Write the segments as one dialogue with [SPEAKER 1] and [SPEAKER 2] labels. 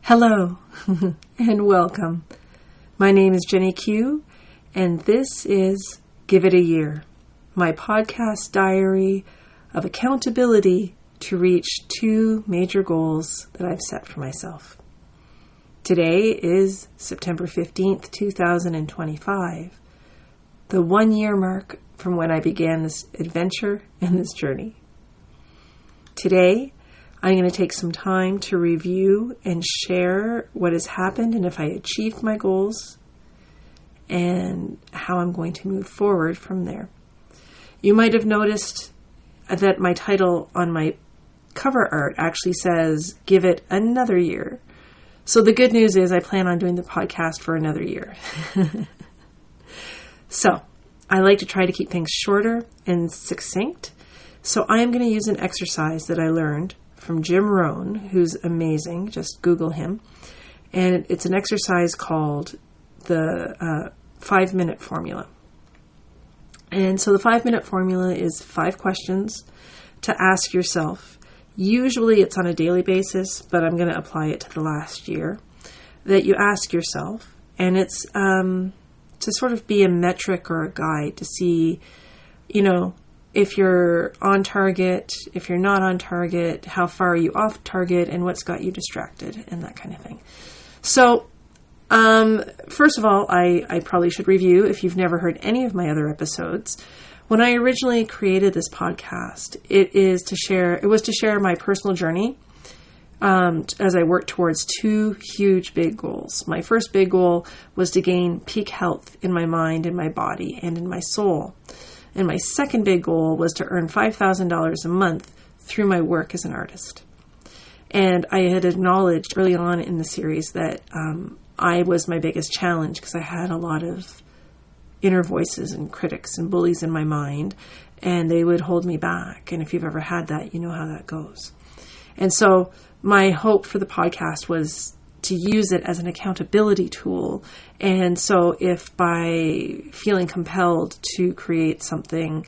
[SPEAKER 1] Hello and welcome. My name is Jenny Q, and this is Give It a Year, my podcast diary of accountability to reach two major goals that I've set for myself. Today is September 15th, 2025, the 1 year mark from when I began this adventure and this journey. Today, I'm going to take some time to review and share what has happened and if I achieved my goals and how I'm going to move forward from there. You might have noticed that my title on my cover art actually says, Give It Another Year. So the good news is I plan on doing the podcast for another year. So I like to try to keep things shorter and succinct. So I am going to use an exercise that I learned from Jim Rohn, who's amazing. Just Google him. And it's an exercise called the 5-minute formula. And so the 5-minute formula is 5 questions to ask yourself. Usually it's on a daily basis, but I'm going to apply it to the last year, that you ask yourself. And it's to sort of be a metric or a guide to see, if you're on target, if you're not on target, how far are you off target, and what's got you distracted, and that kind of thing. So, first of all, I probably should review, if you've never heard any of my other episodes. When I originally created this podcast, it was to share my personal journey as I worked towards 2 huge big goals. My first big goal was to gain peak health in my mind, in my body, and in my soul. And my second big goal was to earn $5,000 a month through my work as an artist. And I had acknowledged early on in the series that I was my biggest challenge because I had a lot of inner voices and critics and bullies in my mind, and they would hold me back. And if you've ever had that, you know how that goes. And so my hope for the podcast was to use it as an accountability tool. And so if by feeling compelled to create something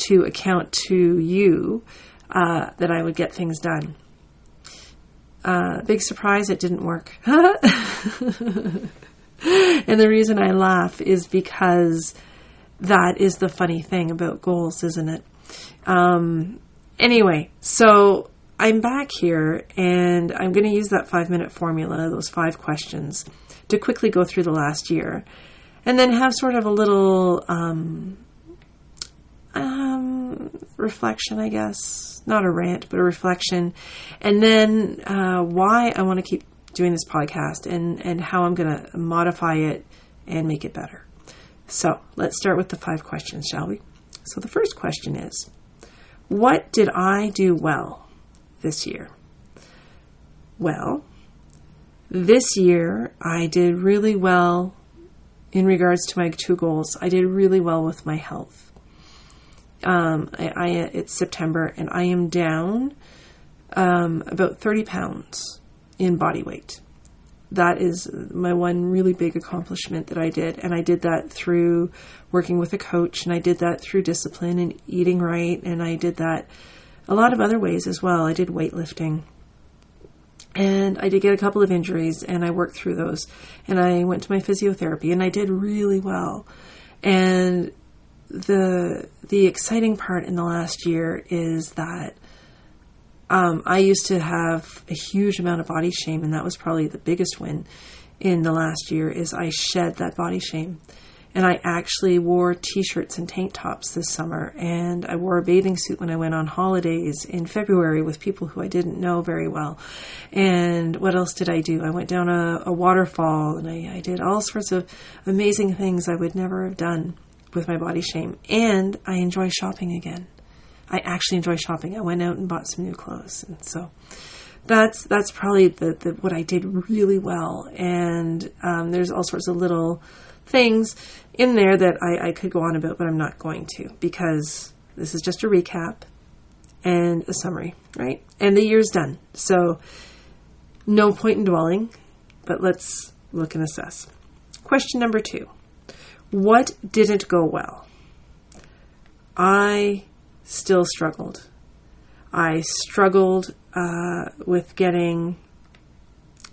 [SPEAKER 1] to account to you, that I would get things done. Big surprise, it didn't work. And the reason I laugh is because that is the funny thing about goals, isn't it? Anyway, so I'm back here and I'm going to use that 5-minute formula, those 5 questions, to quickly go through the last year and then have sort of a little reflection, I guess. Not a rant, but a reflection. And then why I want to keep doing this podcast and how I'm going to modify it and make it better. So let's start with the 5 questions, shall we? So the first question is, what did I do well this year? Well, this year I did really well in regards to my 2 goals. I did really well with my health. It's September and I am down about 30 pounds in body weight. That is my one really big accomplishment that I did. And I did that through working with a coach, and I did that through discipline and eating right. And I did that a lot of other ways as well. I did weightlifting. And I did get a couple of injuries, and I worked through those. And I went to my physiotherapy, and I did really well. And the exciting part in the last year is that I used to have a huge amount of body shame, and that was probably the biggest win in the last year, is I shed that body shame. And I actually wore t-shirts and tank tops this summer, and I wore a bathing suit when I went on holidays in February with people who I didn't know very well. And what else did I do? I went down a waterfall, and I did all sorts of amazing things I would never have done with my body shame. And I enjoy shopping again. I actually enjoy shopping. I went out and bought some new clothes. And so that's probably the what I did really well. And there's all sorts of little things in there that I could go on about, but I'm not going to, because this is just a recap and a summary, right? And the year's done. So no point in dwelling, but let's look and assess. Question number 2. What didn't go well? I still struggled. I struggled with getting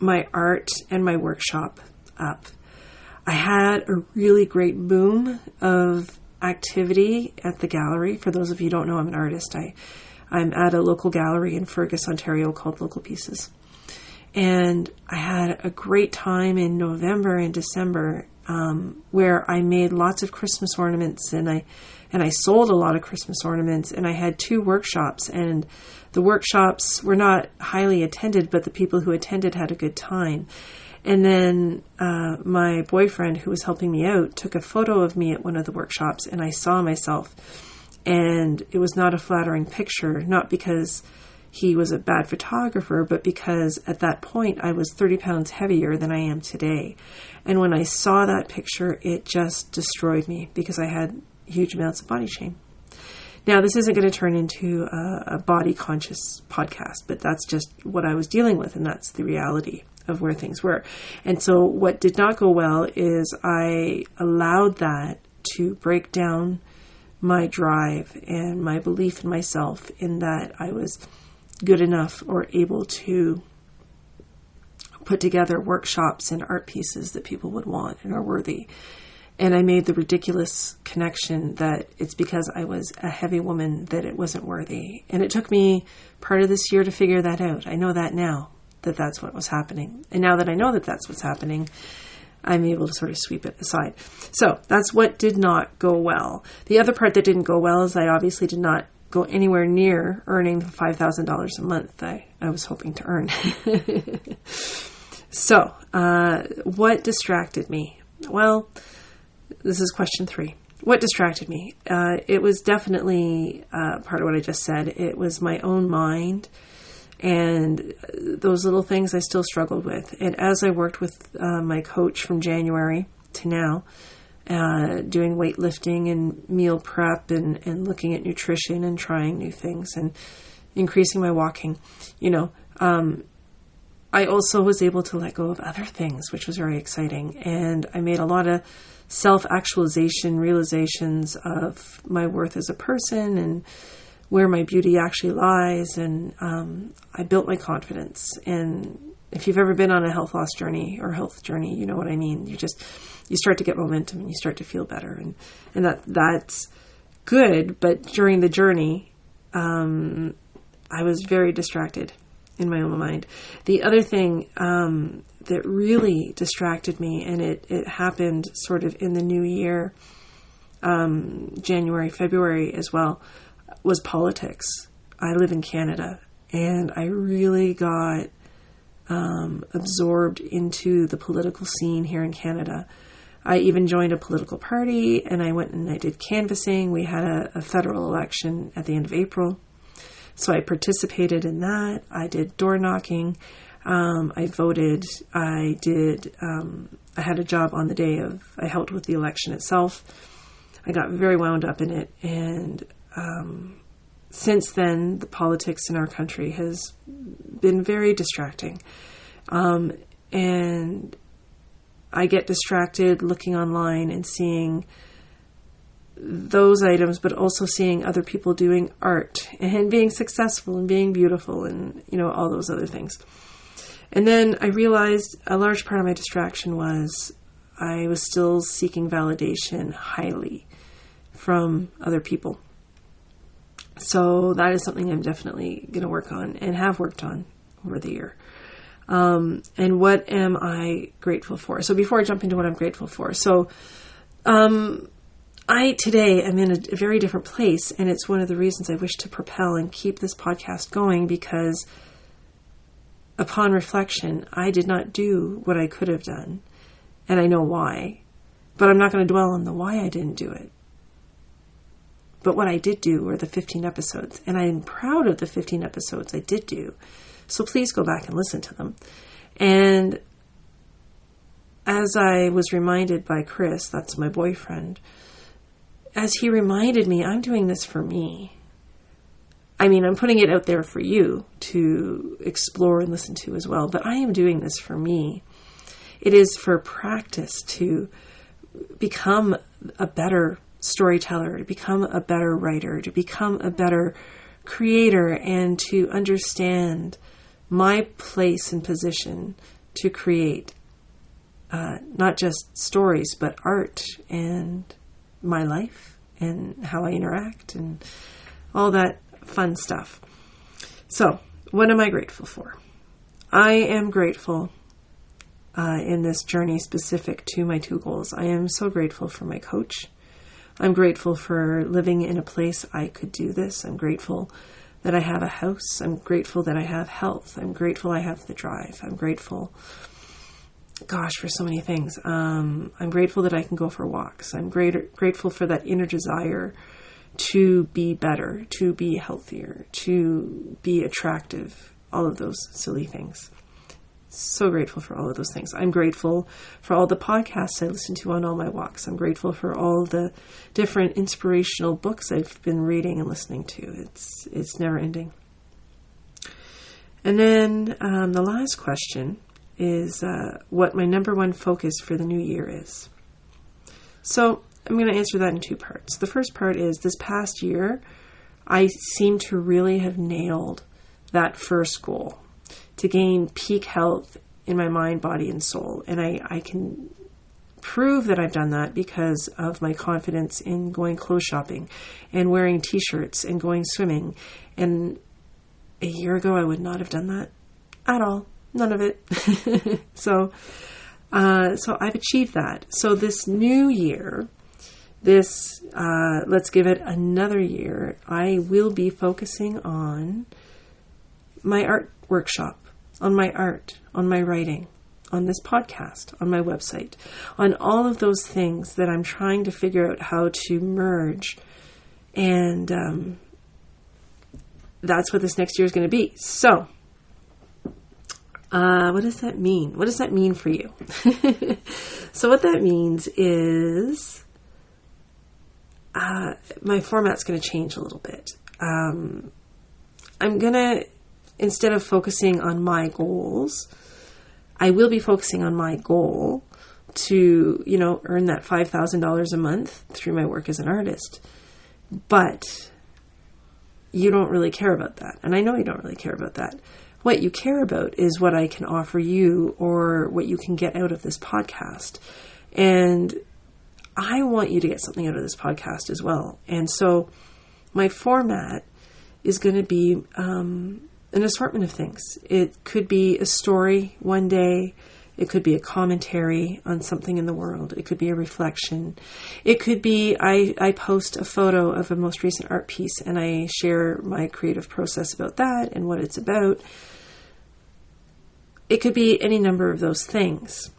[SPEAKER 1] my art and my workshop up. I had a really great boom of activity at the gallery. For those of you who don't know, I'm an artist. I'm at a local gallery in Fergus, Ontario called Local Pieces. And I had a great time in November and December where I made lots of Christmas ornaments, and I sold a lot of Christmas ornaments, and I had 2 workshops, and the workshops were not highly attended, but the people who attended had a good time. And then my boyfriend, who was helping me out, took a photo of me at one of the workshops, and I saw myself, and it was not a flattering picture, not because he was a bad photographer, but because at that point I was 30 pounds heavier than I am today. And when I saw that picture, it just destroyed me because I had huge amounts of body shame. Now, this isn't going to turn into a body conscious podcast, but that's just what I was dealing with, and that's the reality of where things were. And so what did not go well is I allowed that to break down my drive and my belief in myself, in that I was good enough or able to put together workshops and art pieces that people would want and are worthy. And I made the ridiculous connection that it's because I was a heavy woman that it wasn't worthy. And it took me part of this year to figure that out. I know that now, that that's what was happening. And now that I know that that's what's happening, I'm able to sort of sweep it aside. So that's what did not go well. The other part that didn't go well is I obviously did not go anywhere near earning the $5,000 a month I was hoping to earn. So, what distracted me? Well, this is question 3. What distracted me? It was definitely part of what I just said. It was my own mind and those little things I still struggled with. And as I worked with my coach from January to now, doing weightlifting and meal prep and looking at nutrition and trying new things and increasing my walking, I also was able to let go of other things, which was very exciting. And I made a lot of self-actualization realizations of my worth as a person and where my beauty actually lies. And I built my confidence. And if you've ever been on a health loss journey or health journey, you know what I mean. You start to get momentum and you start to feel better. And that's good. But during the journey, I was very distracted in my own mind. The other thing that really distracted me, and it happened sort of in the new year, January, February as well, was politics. I live in Canada, and I really got absorbed into the political scene here in Canada. I even joined a political party, and I went and I did canvassing. We had a federal election at the end of April, so I participated in that. I did door knocking. I voted. I had a job on the day I helped with the election itself. I got very wound up in it. And since then, the politics in our country has been very distracting. And I get distracted looking online and seeing those items, but also seeing other people doing art and being successful and being beautiful and, all those other things. And then I realized a large part of my distraction was I was still seeking validation highly from other people. So that is something I'm definitely going to work on and have worked on over the year. And what am I grateful for? So before I jump into what I'm grateful for, I today am in a very different place, and it's one of the reasons I wish to propel and keep this podcast going, because upon reflection, I did not do what I could have done, and I know why, but I'm not going to dwell on the why I didn't do it. But what I did do were the 15 episodes, and I'm proud of the 15 episodes I did do. So please go back and listen to them. And as I was reminded by Chris, that's my boyfriend, as he reminded me, I'm doing this for me. I mean, I'm putting it out there for you to explore and listen to as well, but I am doing this for me. It is for practice to become a better storyteller, to become a better writer, to become a better creator, and to understand my place and position to create not just stories, but art and my life and how I interact and all that fun stuff. So, what am I grateful for? I am grateful in this journey specific to my 2 goals. I am so grateful for my coach. I'm grateful for living in a place I could do this. I'm grateful that I have a house. I'm grateful that I have health. I'm grateful I have the drive. I'm grateful, for so many things. I'm grateful that I can go for walks. I'm grateful for that inner desire to be better, to be healthier, to be attractive, all of those silly things. So grateful for all of those things. I'm grateful for all the podcasts I listen to on all my walks. I'm grateful for all the different inspirational books I've been reading and listening to. It's never ending. And then the last question is what my number one focus for the new year is. So I'm going to answer that in 2 parts. The first part is this past year, I seem to really have nailed that first goal, to gain peak health in my mind, body, and soul. And I can prove that I've done that because of my confidence in going clothes shopping and wearing t-shirts and going swimming. And a year ago, I would not have done that at all. None of it. So I've achieved that. So this new year, let's give it another year, I will be focusing on my art workshop, on my art, on my writing, on this podcast, on my website, on all of those things that I'm trying to figure out how to merge. And that's what this next year is going to be. So, what does that mean? What does that mean for you? So what that means is my format's going to change a little bit. I'm going to, instead of focusing on my goals, I will be focusing on my goal to, earn that $5,000 a month through my work as an artist. But you don't really care about that. And I know you don't really care about that. What you care about is what I can offer you or what you can get out of this podcast. And I want you to get something out of this podcast as well. And so my format is going to be an assortment of things. It could be a story one day. It could be a commentary on something in the world. It could be a reflection. It could be I post a photo of a most recent art piece and I share my creative process about that and what it's about. It could be any number of those things.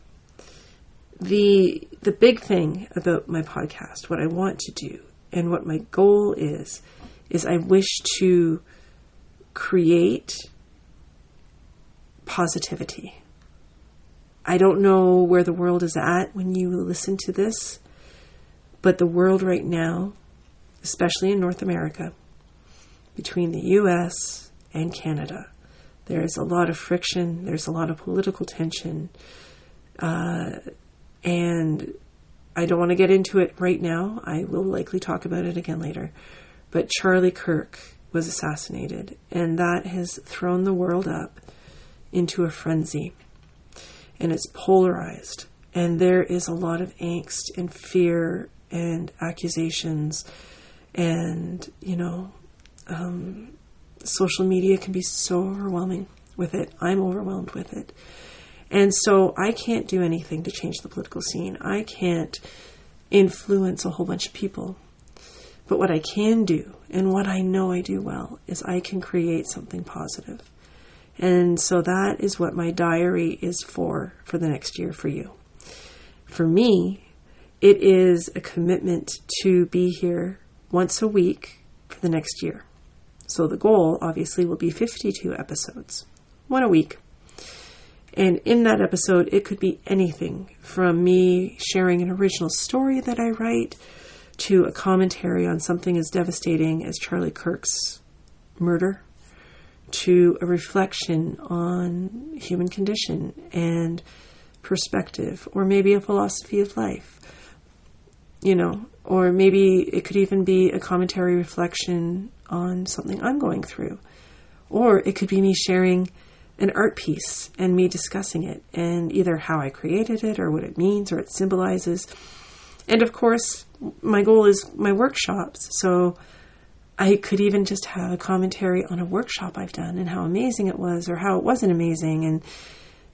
[SPEAKER 1] The big thing about my podcast, what I want to do and what my goal is I wish to create positivity. I don't know where the world is at when you listen to this, but the world right now, especially in North America, between the US and Canada, there's a lot of friction, there's a lot of political tension, and I don't want to get into it right now. I will likely talk about it again later. But Charlie Kirk was assassinated, and that has thrown the world up into a frenzy. And it's polarized. And there is a lot of angst and fear and accusations. And, social media can be so overwhelming with it. I'm overwhelmed with it. And so I can't do anything to change the political scene. I can't influence a whole bunch of people. But what I can do, and what I know I do well, is I can create something positive. And so that is what my diary is for the next year for you. For me, it is a commitment to be here once a week for the next year. So the goal, obviously, will be 52 episodes, one a week. And in that episode, it could be anything from me sharing an original story that I write to a commentary on something as devastating as Charlie Kirk's murder, to a reflection on human condition and perspective, or maybe a philosophy of life, or maybe it could even be a commentary reflection on something I'm going through. Or it could be me sharing an art piece and me discussing it and either how I created it or what it means or it symbolizes. And of course, my goal is my workshops. So I could even just have a commentary on a workshop I've done and how amazing it was or how it wasn't amazing. And,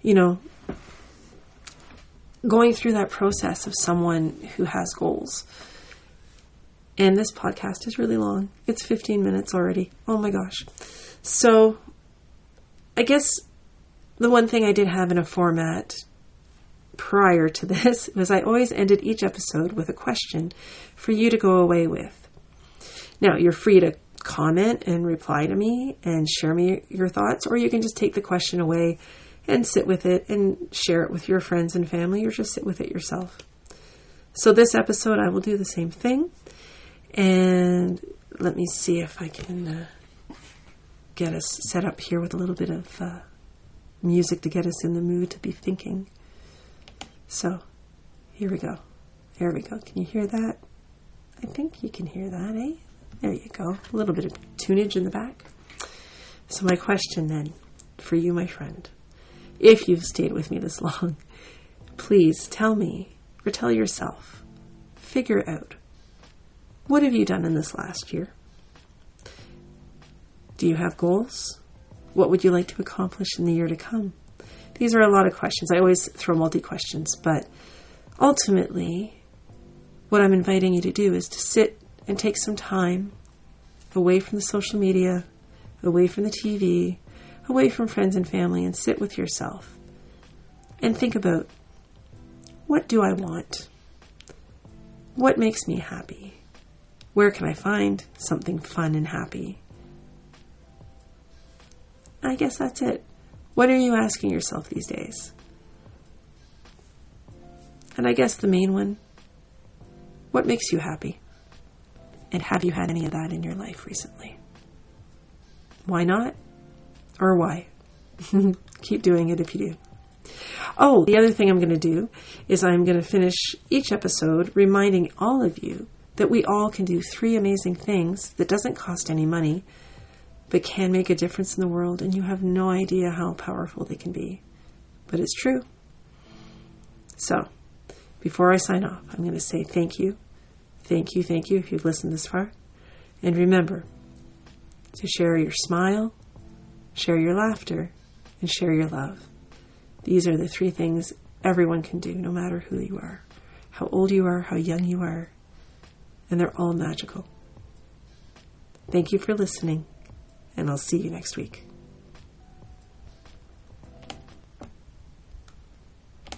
[SPEAKER 1] you know, going through that process of someone who has goals. And this podcast is really long. It's 15 minutes already. Oh my gosh. So I guess the one thing I did have in a format prior to this was I always ended each episode with a question for you to go away with. Now, you're free to comment and reply to me and share me your thoughts, or you can just take the question away and sit with it and share it with your friends and family, or just sit with it yourself. So this episode, I will do the same thing. And let me see if I can get us set up here with a little bit of music to get us in the mood to be thinking. So here we go. There we go. Can you hear that? I think you can hear that, eh? There you go. A little bit of tunage in the back. So my question then for you, my friend, if you've stayed with me this long, please tell me or tell yourself, figure out, what have you done in this last year? Do you have goals? What would you like to accomplish in the year to come? These are a lot of questions. I always throw multi-questions, but ultimately, what I'm inviting you to do is to sit and take some time away from the social media, away from the TV, away from friends and family, and sit with yourself and think about, what do I want? What makes me happy? Where can I find something fun and happy? I guess that's it. What are you asking yourself these days? And I guess the main one, what makes you happy? And have you had any of that in your life recently? Why not? Or why? Keep doing it if you do. Oh, the other thing I'm going to do is I'm going to finish each episode reminding all of you that we all can do 3 amazing things that doesn't cost any money, but can make a difference in the world, and you have no idea how powerful they can be. But it's true. So, before I sign off, I'm going to say thank you. Thank you if you've listened this far. And remember to share your smile, share your laughter, and share your love. These are the 3 things everyone can do, no matter who you are, how old you are, how young you are, and they're all magical. Thank you for listening, and I'll see you next week.